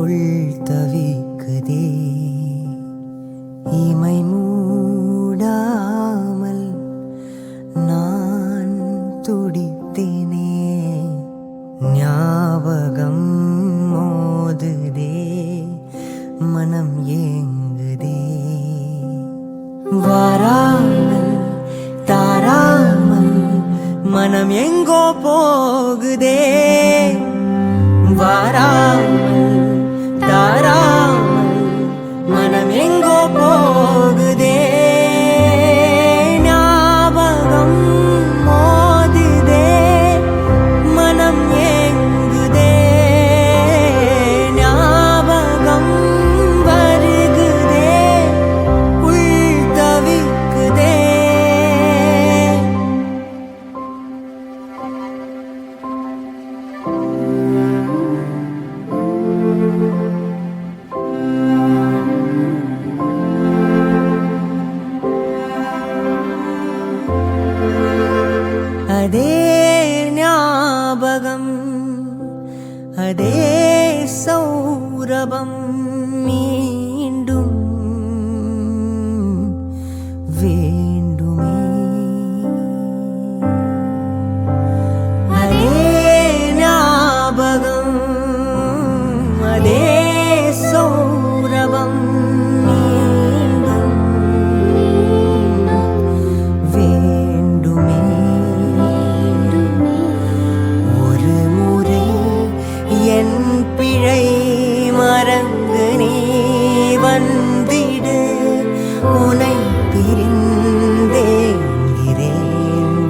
உள் தவிக்குதே. இமை மூடாமல் நான் துடித்தேனே. ஞாபகம் மோதுதே, மனம் ஏங்குதே. வாராமல் தாராமல் மனம் எங்கோ போகுதே. வாராமல் தாராமல் மனம் எங்கோ போகுதே. ஞாபகம் மோதுதே, மனம் ஏங்குதே. ஞாபகம் வருகுதே, உள் தவிக்குதே. அதே ஞாபகம், அதே சௌரபம் மீண்டும் வேண்டுமே. அதே ஞாபகம், அதே சௌரபம் மீண்டும் வேண்டுமே. ஒரு முறை என் பிழை மறந்து நீ வந்திடு. உனை பிரிந்தேங்கிறேன்,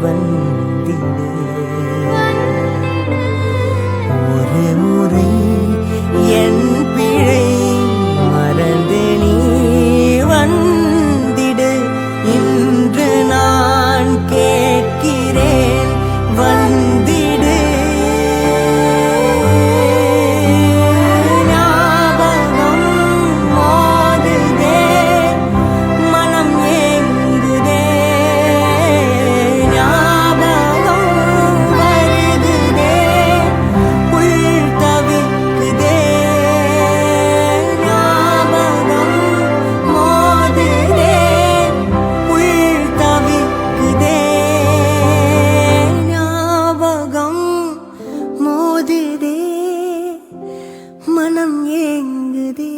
வந்திடு. ஒரு முறை என் பிழை மறந்து நீ வந்திடு. இன்று நான் கேட்கிறேன், வந்திடு. ஞாபகம் மோதுதே, மனம் ஏங்குதே. ஞாபகம் வருகுதே, உள் தவிக்குதே. ஞாபகம் மோதுதே, உள் தவிக்குதே. ஞாபகம் மோதுதே, மனம் ஏங்குதே.